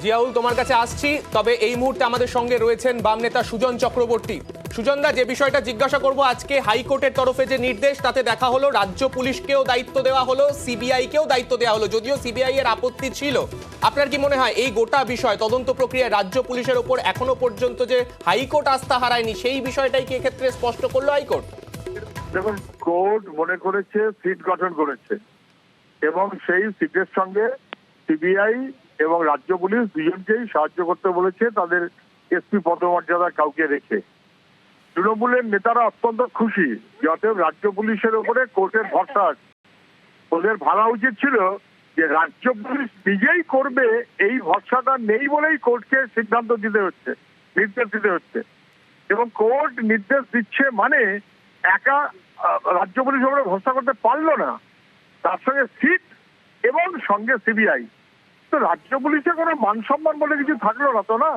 জিয়াউল, তোমার কাছে আসছি, তবে এই মুহূর্তে আমাদের সঙ্গে রয়েছেন বাম নেতা সুজন চক্রবর্তী। সুজনদা, যে বিষয়টা জিজ্ঞাসা করব, আজকে হাইকোর্টের তরফে যে নির্দেশ তাতে দেখা হলো রাজ্য পুলিশকেও দায়িত্ব দেওয়া হলো, সিবিআইকেও দায়িত্ব দেওয়া হলো, যদিও সিবিআই এর আপত্তি ছিল। আপনার কি মনে হয় এই গোটা বিষয় তদন্ত প্রক্রিয়ায় রাজ্য পুলিশের ওপর এখনো পর্যন্ত যে হাইকোর্ট আস্থা হারায়নি সেই বিষয়টাই কি এক্ষেত্রে স্পষ্ট করলো হাইকোর্ট? দেখুন, কোর্ট মনে করেছে সিট গঠন করেছে এবং সেই সিটের সঙ্গে সিবিআই এবং রাজ্য পুলিশ দুজনকেই সাহায্য করতে বলেছে, তাদের এসপি পদমর্যাদা কাউকে রেখে। তৃণমূলের নেতারা অত্যন্ত খুশি, যাতে রাজ্য পুলিশের উপরে কোর্টের ভরসা আছে। ওদের ভাবা উচিত ছিল যে রাজ্য পুলিশ নিজেই করবে, এই ভরসাটা নেই বলেই কোর্টকে সিদ্ধান্ত দিতে হচ্ছে, নির্দেশ দিতে হচ্ছে। এবং কোর্ট নির্দেশ দিচ্ছে মানে একা রাজ্য পুলিশের উপরে ভরসা করতে পারলো না, তার সঙ্গে সিট এবং সঙ্গে সিবিআই। তো রাজ্য পুলিশের কোনো মান সম্মান বলে কিছু থাকলো না তো না।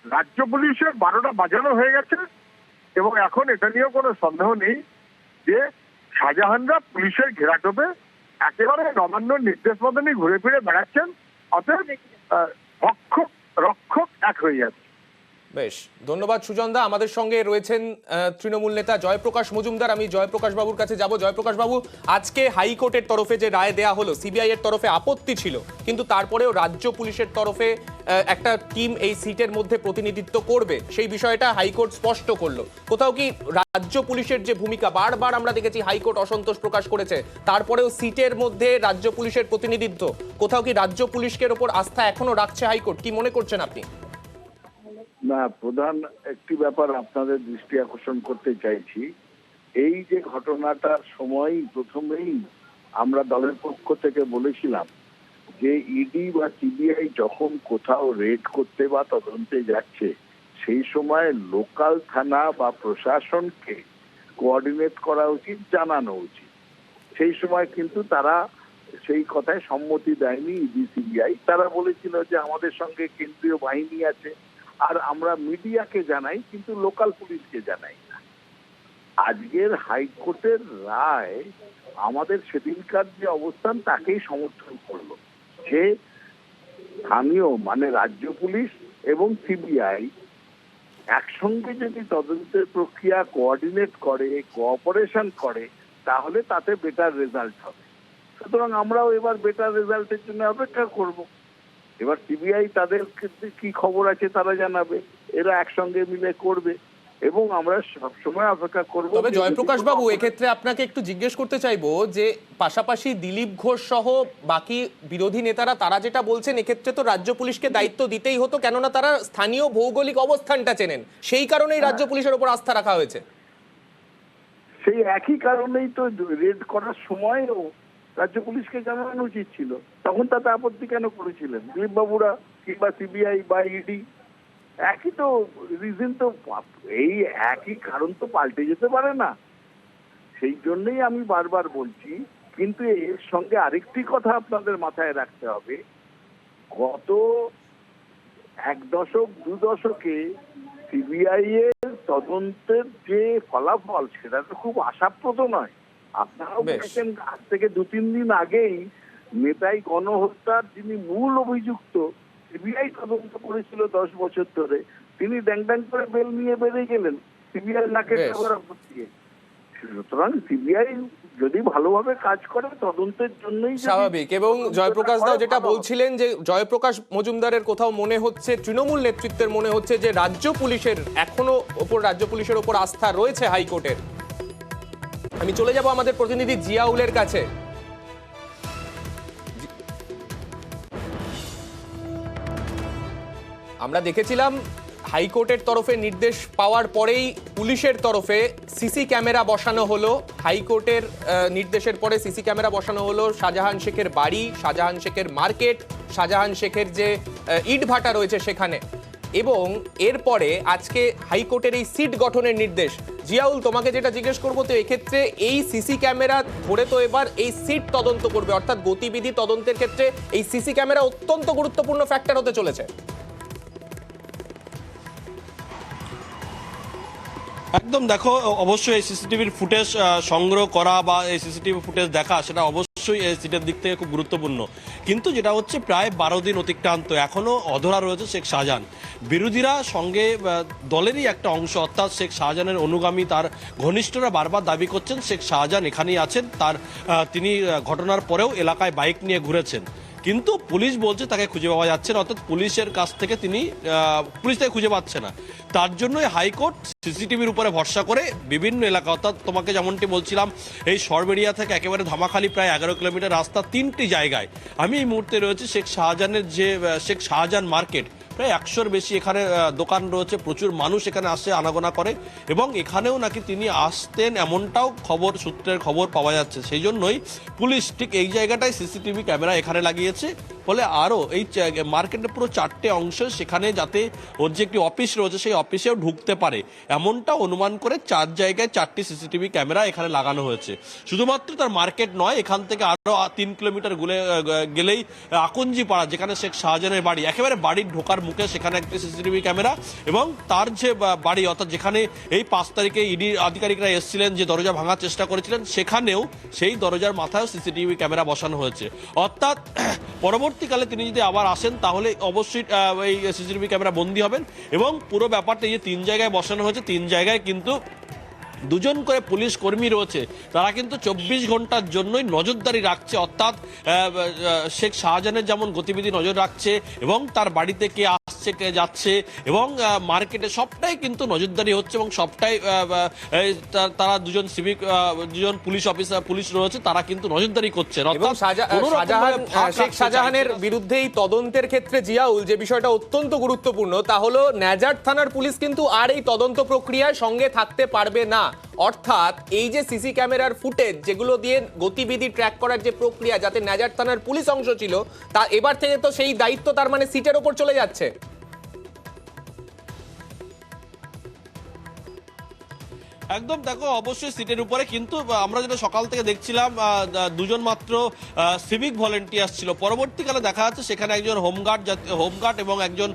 রাজ্য পুলিশের 12টা বাজানো হয়ে গেছে এবং এখন এটা নিয়েও কোনো সন্দেহ নেই যে শাহজাহানরা পুলিশের ঘেরাটোপে একেবারে নবান্ন নির্দেশ মতনই ঘুরে ফিরে বেড়াচ্ছেন, অতএব রক্ষক এক হয়ে যাচ্ছে। বেশ, ধন্যবাদ সুজনদা। আমাদের সঙ্গে রয়েছেন তৃণমূল নেতা জয়প্রকাশ মজুমদার। আমি জয়প্রকাশ বাবুর কাছে যাব। জয়প্রকাশ বাবু, আজকে হাইকোর্টের তরফে যে রায় দেয়া হলো, সিবিআই এর তরফে আপত্তি ছিল, কিন্তু তারপরেও রাজ্য পুলিশের তরফে একটা টিম এই সিটের মধ্যে প্রতিনিধিত্ব করবে, সেই বিষয়টা হাইকোর্ট স্পষ্ট করলো। কোথাও কি রাজ্য পুলিশের যে ভূমিকা, বারবার আমরা দেখেছি হাইকোর্ট অসন্তোষ প্রকাশ করেছে, তারপরেও সিটের মধ্যে রাজ্য পুলিশের প্রতিনিধিত্ব, কোথাও কি রাজ্য পুলিশের ওপর আস্থা এখনো রাখছে হাইকোর্ট? কি মনে করছেন আপনি? না, প্রধান একটি ব্যাপার আপনাদের দৃষ্টি আকর্ষণ করতে চাইছি। এই যে ঘটনাটার সময় প্রথমেই আমরা দলের পক্ষ থেকে বলেছিলাম যে ইডি বা সিবিআই যখন কোথাও রেড করতে বা তদন্তে যাচ্ছে, সেই সময় লোকাল থানা বা প্রশাসনকে কোঅর্ডিনেট করা উচিত, জানানো উচিত। সেই সময় কিন্তু তারা সেই কথায় সম্মতি দেয়নি ইডি সিবিআই। তারা বলেছিল যে আমাদের সঙ্গে কেন্দ্রীয় বাহিনী আছে আর আমরা মিডিয়াকে জানাই, কিন্তু লোকাল পুলিশকে জানাই না। আজকের হাইকোর্টের রায় আমাদের সেদিনকার যে অবস্থান তাকেই সমর্থন করলো, যে স্থানীয় মানে রাজ্য পুলিশ এবং সিবিআই একসঙ্গে যদি তদন্তের প্রক্রিয়া কোঅর্ডিনেট করে, কোঅপারেশন করে, তাহলে তাতে বেটার রেজাল্ট হবে। সুতরাং আমরাও এবার বেটার রেজাল্টের জন্য অপেক্ষা করব। এবার সিবিআই তাদের কি খবর আছে তারা জানাবে, এরা একসঙ্গে মিলে করবে এবং আমরা সবসময় অপেক্ষা করব। তবে জয়প্রকাশ বাবু, এক্ষেত্রে আপনাকে একটু জিজ্ঞেস করতে চাইবো যে পাশাপাশি দিলীপ ঘোষ সহ বাকি বিরোধী নেতারা তারা যেটা বলছেন, এক্ষেত্রে তো রাজ্য পুলিশকে দায়িত্ব দিতেই হতো, কেননা তারা স্থানীয় ভৌগোলিক অবস্থানটা চেনেন, সেই কারণেই রাজ্য পুলিশের উপর আস্থা রাখা হয়েছে। সেই একই কারণেই তো রেড করার সময়ও রাজ্য পুলিশকে জানানো উচিত ছিল। তখন তাতে আপত্তি কেন করেছিলেন দিলীপ বাবুরা কিংবা সিবিআই বা ইডি? একই তো রিজন, তো এই একই কারণ তো পাল্টে যেতে পারে না। সেই জন্যই আমি বারবার বলছি। কিন্তু এর সঙ্গে আরেকটি কথা আপনাদের মাথায় রাখতে হবে, গত 1 দশক 2 দশকে সিবিআই এর তদন্তের যে ফলাফল সেটা তো খুব আশাপ্রদ নয়। আপনারাও দেখেছেন, আজ থেকে 2-3 দিন আগেই নেতাই গণহত্যার যিনি মূল অভিযুক্ত, সিবিআই তদন্ত করেছিল 10 বছর ধরে, তিনি ড্যাং ড্যাং করে বেল নিয়ে বেরিয়ে গেলেন সিবিআই নাকের বরাবর দিয়ে। সুতরাং সিবিআই যদি ভালোভাবে কাজ করে তদন্তের জন্যই স্বাভাবিক। এবং জয়প্রকাশ দাও যেটা বলছিলেন, যে জয়প্রকাশ মজুমদারের কোথাও মনে হচ্ছে, তৃণমূল নেতৃত্বের মনে হচ্ছে যে রাজ্য পুলিশের এখনো রাজ্য পুলিশের ওপর আস্থা রয়েছে হাইকোর্টের। আমি চলে যাব আমাদের প্রতিনিধি জিয়াউলের কাছে। আমরা দেখেছিলাম হাইকোর্টের তরফে নির্দেশ পাওয়ার পরেই পুলিশের তরফে সিসি ক্যামেরা বসানো হলো। হাইকোর্টের নির্দেশের পরে সিসি ক্যামেরা বসানো হলো শাহজাহান শেখের বাড়ি, শাহজাহান শেখের মার্কেট, শাহজাহান শেখের যে ইটভাটা রয়েছে সেখানে। এবং এরপরে আজকে হাইকোর্টের এই সিট গঠনের নির্দেশ। জিয়াউল, তোমাকে যেটা জিজ্ঞেস করবো, তো এক্ষেত্রে এই সিসি ক্যামেরা ধরে তো এবার এই সিট তদন্ত করবে, অর্থাৎ গতিবিধি তদন্তের ক্ষেত্রে এই সিসি ক্যামেরা অত্যন্ত গুরুত্বপূর্ণ ফ্যাক্টর হতে চলেছে। একদম, দেখো, অবশ্যই এই সিসিটিভির ফুটেজ সংগ্রহ করা বা এই সিসিটিভি ফুটেজ দেখা, সেটা অবশ্যই অবশ্যই সিটের দিক থেকে খুব গুরুত্বপূর্ণ। কিন্তু যেটা হচ্ছে প্রায় 12 দিন অতিক্রান্ত, এখনও অধরা রয়েছে শেখ শাহজাহান। বিরোধীরা সঙ্গে দলেরই একটা অংশ অর্থাৎ শেখ শাহজাহানের অনুগামী তার ঘনিষ্ঠরা বারবার দাবি করছেন শেখ শাহজাহান এখানেই আছেন, তিনি ঘটনার পরেও এলাকায় বাইক নিয়ে ঘুরেছেন, কিন্তু পুলিশ বলছে তাকে খুঁজে পাওয়া যাচ্ছে না, অর্থাৎ পুলিশের কাছ থেকে পুলিশ তাকে খুঁজে পাচ্ছে না। তার জন্যই হাইকোর্ট সিসিটিভির উপরে ভরসা করে বিভিন্ন এলাকা, অর্থাৎ তোমাকে যেমনটি বলছিলাম এই সরবেরিয়া থেকে একেবারে ধামাখালি প্রায় 11 কিলোমিটার রাস্তা 3টি জায়গায়। আমি এই মুহূর্তে রয়েছে শেখ শাহজাহান মার্কেট, প্রায় 100-র বেশি এখানে দোকান রয়েছে, প্রচুর মানুষ এখানে আসে আনাগোনা করে, এবং এখানেও নাকি তিনি আসতেন এমনটাও সূত্রের খবর পাওয়া যাচ্ছে। সেই জন্যই পুলিশ ঠিক এই জায়গাটায় সিসিটিভি ক্যামেরা এখানে লাগিয়েছে, ফলে আরও এই মার্কেটের পুরো 4টে অংশ সেখানে যাতে ওর যে একটি অফিস রয়েছে সেই অফিসেও ঢুকতে পারে এমনটা অনুমান করে 4 জায়গায় 4টি সিসিটিভি ক্যামেরা এখানে লাগানো হয়েছে। শুধুমাত্র তার মার্কেট নয়, এখান থেকে আরও 3 কিলোমিটার গেলেই আকঞ্জি পাড়া যেখানে শেখ শাহজাহানের বাড়ি, একেবারে বাড়ির ঢোকার মুখে সেখানে একটি সিসিটিভি ক্যামেরা, এবং তার যে বাড়ি অর্থাৎ যেখানে এই 5 তারিখে ইডি আধিকারিকরা এসেছিলেন, যে দরজা ভাঙার চেষ্টা করেছিলেন, সেখানেও সেই দরজার মাথায় সিসিটিভি ক্যামেরা বসানো হয়েছে। অর্থাৎ পরবর্তীকালে তিনি যদি আবার আসেন তাহলে অবশ্যই এই সিসিটিভি ক্যামেরা বন্দী হবেন, এবং পুরো ব্যাপারটা এই যে 3 জায়গায় বসানো হয়েছে, 3 জায়গায় কিন্তু 2 জন করে পুলিশ কর্মী রয়েছে, তারা কিন্তু 24 ঘন্টার জন্যই নজরদারি রাখছে, অর্থাৎ শেখ শাহজাহানের যেমন গতিবিধি নজর রাখছে, এবং তার বাড়িতে কে আসছে কে যাচ্ছে, এবং মার্কেটে সবটাই কিন্তু নজরদারি হচ্ছে, এবং সবটাই তারা 2জন পুলিশ রয়েছে, তারা কিন্তু নজরদারি করছেন। শেখ শাহজাহানের বিরুদ্ধে এই তদন্তের ক্ষেত্রে জিয়াউল যে বিষয়টা অত্যন্ত গুরুত্বপূর্ণ তা হলো ন্যাজার থানার পুলিশ কিন্তু আর এই তদন্ত প্রক্রিয়ায় সঙ্গে থাকতে পারবে না। অর্থাৎ এই যে সিসি ক্যামেরার ফুটেজ যেগুলো দিয়ে গতিবিধি ট্র্যাক করার যে প্রক্রিয়া, যাতে ন্যাজার থানার পুলিশ অংশ ছিল, তা এবার থেকে তো সেই দায়িত্ব তার মানে সিটের ওপর চলে যাচ্ছে। একদম, দেখো অবশ্যই সিটের উপরে, কিন্তু আমরা যেটা সকাল থেকে দেখছিলাম 2 জন মাত্র সিভিক ভলেন্টিয়ার্স ছিল, পরবর্তীকালে দেখা যাচ্ছে সেখানে একজন হোমগার্ড এবং একজন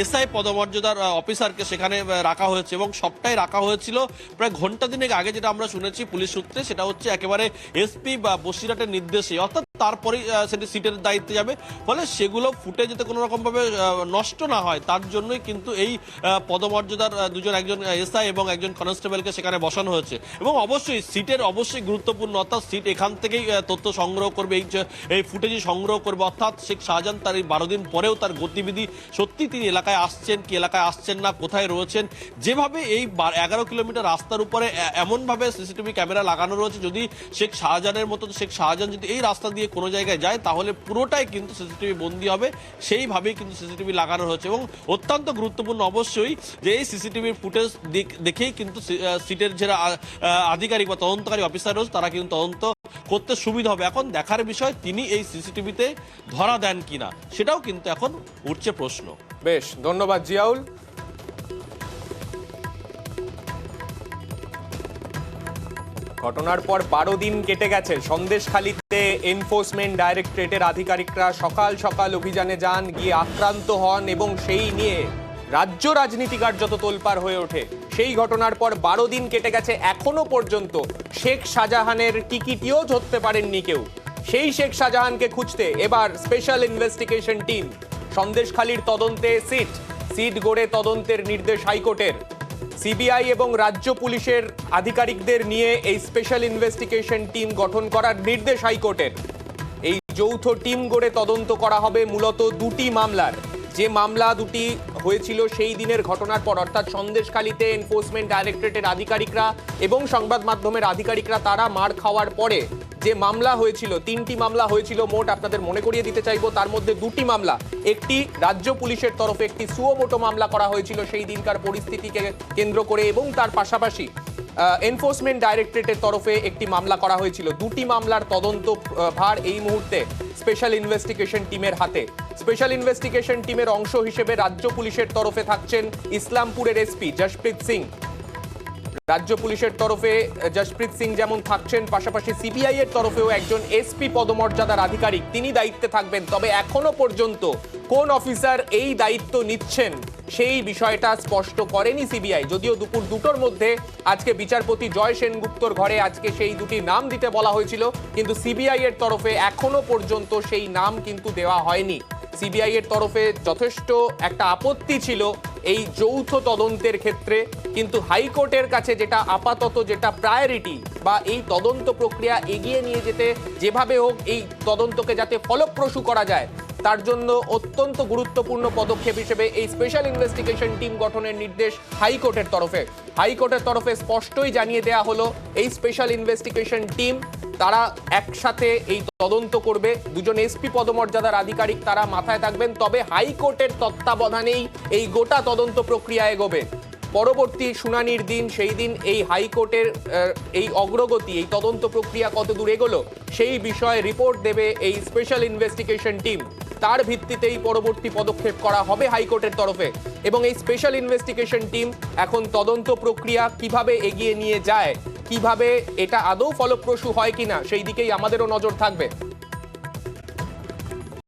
এসআই পদমর্যাদার অফিসারকে সেখানে রাখা হয়েছে, এবং সবটাই রাখা হয়েছিল প্রায় ঘন্টা দিনেক আগে, যেটা আমরা শুনেছি পুলিশ সূত্রে, সেটা হচ্ছে একেবারে এসপি বা বসিরহাটের নির্দেশে, অর্থাৎ তারপরেই সেটি সিটের দায়িত্বে যাবে, ফলে সেগুলো ফুটে যাতে কোনো রকমভাবে নষ্ট না হয় তার জন্যই কিন্তু এই পদমর্যাদার একজন এসআই এবং একজন কনস্টেবলকে সেখানে বসানো হয়েছে। এবং অবশ্যই সিটের অবশ্যই গুরুত্বপূর্ণ, অর্থাৎ সিট এখান থেকেই তথ্য সংগ্রহ করবে, এই ফুটেজই সংগ্রহ করবে, অর্থাৎ শেখ শাহজাহান তার এই 12 দিন পরেও তার গতিবিধি সত্যি তিনি এলাকায় আসছেন কি এলাকায় আসছেন না, কোথায় রয়েছেন, যেভাবে এই 11 কিলোমিটার রাস্তার উপরে এমনভাবে সিসিটিভি ক্যামেরা লাগানো রয়েছে, যদি শেখ শাহজাহানের মতো শেখ শাহজাহান যদি এই রাস্তা দিয়ে কোনো জায়গায় যায় তাহলে পুরোটাই কিন্তু সিসিটিভি বন্দী হবে, সেইভাবেই কিন্তু সিসিটিভি লাগানো হয়েছে। এবং অত্যন্ত গুরুত্বপূর্ণ অবশ্যই যে এই সিসিটিভির ফুটেজ দেখেই কিন্তু সিটের যারা আধিকারিক বা তদন্তকারী অফিসার রয়েছে তারা কিন্তু তদন্ত করতে সুবিধা হবে। এখন দেখার বিষয় তিনি এই সিসিটিভিতে ধরা দেন কিনা, সেটাও কিন্তু এখন উঠছে প্রশ্ন। বেশ, ধন্যবাদ জিয়াউল। ঘটনার পর 12 দিন কেটে গেছে। সন্দেশখালীতে এনফোর্সমেন্ট ডাইরেক্টরেটের আধিকারিকরা সকাল সকাল অভিযানে যান, গিয়ে আক্রান্ত হন, এবং সেই নিয়ে রাজ্য রাজনীতি কার্যত তোলপাড় হয়ে ওঠে। সেই ঘটনার পর 12 দিন কেটে গেছে, এখনো পর্যন্ত শেখ শাহজাহানের টিকিটিও ধরতে পারেননি কেউ। সেই শেখ শাহজাহানকে খুঁজতে এবার স্পেশাল ইনভেস্টিগেশন টিম। সন্দেশখালীর তদন্তে সিট গড়ে তদন্তের নির্দেশ হাইকোর্টের। সিবিআই এবং রাজ্য পুলিশের আধিকারিকদের নিয়ে এই স্পেশাল ইনভেস্টিগেশন টিম গঠন করার নির্দেশ হাইকোর্টের। এই যৌথ টিম গড়ে তদন্ত করা হবে মূলত 2টি মামলার। যে মামলা দুটি হয়েছিল সেই দিনের ঘটনার পর, অর্থাৎ সন্দেশখালীতে এনফোর্সমেন্ট ডাইরেক্টরেটের আধিকারিকরা এবং সংবাদ মাধ্যমের আধিকারিকরা তারা মার খাওয়ার পরে যে মামলা হয়েছিল, 3টি মামলা হয়েছিল মোট, আপনাদের মনে করিয়ে দিতে চাইবো। তার মধ্যে 2টি মামলা, একটি রাজ্য পুলিশের তরফে একটি সুমোটো মামলা করা হয়েছিল সেই দিনকার পরিস্থিতিকে কেন্দ্র করে, এবং তার পাশাপাশি এনফোর্সমেন্ট ডাইরেক্টরেটের তরফে একটি মামলা করা হয়েছিল। 2টি মামলার তদন্ত ভার এই মুহূর্তে স্পেশাল ইনভেস্টিগেশন টিমের হাতে। স্পেশাল ইনভেস্টিগেশন টিমের অংশ হিসেবে রাজ্য পুলিশের তরফে থাকছেন ইসলামপুরের এসপি জশপ্রীত সিং, রাজ্য পুলিশের তরফে জশপ্রীত সিং যেমন থাকছেন, পাশাপাশি সিবিআই এর তরফেও একজন এসপি পদমর্যাদার আধিকারিক তিনি দায়িত্বে থাকবেন। তবে এখনো পর্যন্ত কোন অফিসার এই দায়িত্ব নিচ্ছেন সেই বিষয়টা স্পষ্ট করেনি সিবিআই। যদিও দুপুর 2টোর মধ্যে আজকে বিচারপতি জয় সেনগুপ্তর ঘরে আজকে সেই দুটি নাম দিতে বলা হয়েছিল, কিন্তু সিবিআই এর তরফে এখনো পর্যন্ত সেই নাম কিন্তু দেওয়া হয়নি। সিবিআই এর তরফে যথেষ্ট একটা আপত্তি ছিল এই যৌথ তদন্তের ক্ষেত্রে, কিন্তু হাইকোর্টের কাছে যেটা আপাতত যেটা প্রায়োরিটি বা এই তদন্ত প্রক্রিয়া এগিয়ে নিয়ে যেতে যেভাবে হোক এই তদন্তকে যাতে ফলপ্রসূ করা যায় তার জন্য অত্যন্ত গুরুত্বপূর্ণ পদক্ষেপ হিসেবে এই স্পেশাল ইনভেস্টিগেশন টিম গঠনের নির্দেশ হাইকোর্টের তরফে। হাইকোর্টের তরফে স্পষ্টই জানিয়ে দেওয়া হলো এই স্পেশাল ইনভেস্টিগেশন টিম তারা একসাথে এই তদন্ত করবে, দুজন এসপি পদমর্যাদার আধিকারিক তারা মাথায় থাকবেন। তবে হাইকোর্টের তত্ত্বাবধানেই এই গোটা তদন্ত প্রক্রিয়া এগোবে। পরবর্তী শুনানির দিন সেই দিন এই হাইকোর্টের এই অগ্রগতি, এই তদন্ত প্রক্রিয়া কত দূর এগোলো সেই বিষয়ে রিপোর্ট দেবে এই স্পেশাল ইনভেস্টিগেশন টিম। তার ভিত্তিতেই পরবর্তী পদক্ষেপ করা হবে হাইকোর্টের তরফে। এবং এই স্পেশাল ইনভেস্টিগেশন টিম এখন তদন্ত প্রক্রিয়া কিভাবে এগিয়ে নিয়ে যায়, কিভাবে এটা আদৌ ফলপ্রসূ হয় কিনা সেই দিকেই আমাদেরও নজর থাকবে।